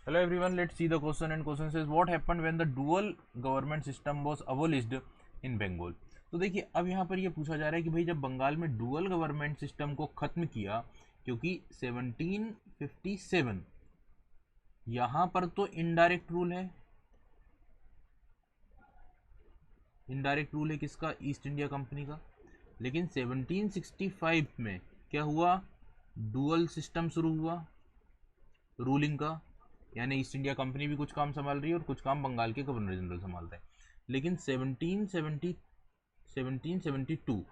Hello everyone, let's see the question, and question says what happened when the dual government system was abolished in Bengal। तो देखिए अब यहाँ पर ये पूछा जा रहा है कि भाई जब बंगाल में डुअल गवर्नमेंट सिस्टम को खत्म किया, क्योंकि 1757 यहाँ पर तो इनडायरेक्ट रूल है, इनडायरेक्ट रूल है किसका, ईस्ट इंडिया कंपनी का। लेकिन 1765 में क्या हुआ, डुअल सिस्टम शुरू हुआ रूलिंग का, यानी ईस्ट इंडिया कंपनी भी कुछ काम संभाल रही है और कुछ काम बंगाल के गवर्नर जनरल संभालते हैं। लेकिन 1772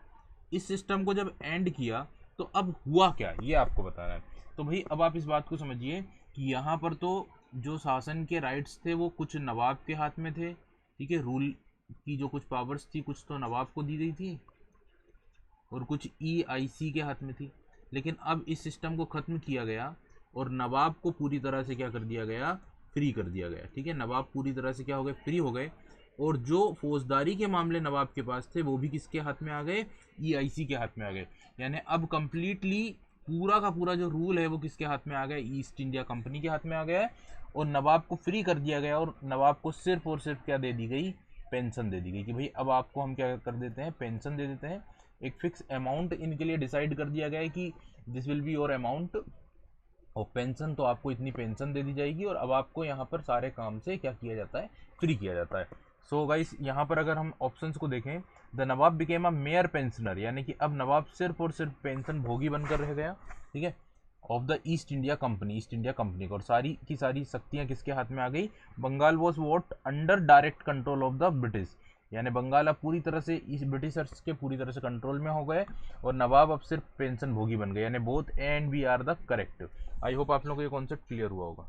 इस सिस्टम को जब एंड किया तो अब हुआ क्या, ये आपको बताना है। तो भाई अब आप इस बात को समझिए कि यहाँ पर तो जो शासन के राइट्स थे वो कुछ नवाब के हाथ में थे, ठीक है। रूल की जो कुछ पावर्स थी कुछ तो नवाब को दी गई थी और कुछ EIC के हाथ में थी। लेकिन अब इस सिस्टम को ख़त्म किया गया और नवाब को पूरी तरह से क्या कर दिया गया, फ्री कर दिया गया, ठीक है। नवाब पूरी तरह से क्या हो गए, फ्री हो गए। और जो फौजदारी के मामले नवाब के पास थे वो भी किसके हाथ में आ गए, EIC के हाथ में आ गए। यानी अब कंप्लीटली पूरा का पूरा जो रूल है वो किसके हाथ में आ गया, ईस्ट इंडिया कंपनी के हाथ में आ गया है। और नवाब को फ्री कर दिया गया और नवाब को सिर्फ और सिर्फ क्या दे दी गई, पेंशन दे दी गई कि भाई अब आपको हम क्या कर देते हैं, पेंशन दे देते हैं। एक फिक्स अमाउंट इनके लिए डिसाइड कर दिया गया है कि this will be your amount और पेंशन, तो आपको इतनी पेंशन दे दी जाएगी और अब आपको यहाँ पर सारे काम से क्या किया जाता है, फ्री किया जाता है। सो गाइस यहाँ पर अगर हम ऑप्शंस को देखें, the Nawab became a mayor pensioner, यानी कि अब नवाब सिर्फ और सिर्फ पेंशन भोगी बनकर रह गया, ठीक है, of the east India company, east India company को। और सारी की सारी शक्तियाँ किसके हाथ में आ गई, Bengal was what under direct control of the British, यानी बंगाल अब पूरी तरह से इस ब्रिटिशर्स के पूरी तरह से कंट्रोल में हो गए और नवाब अब सिर्फ पेंशन भोगी बन गए, यानी both A and B are the correct. I hope आप लोगों को ये कॉन्सेप्ट क्लियर हुआ होगा।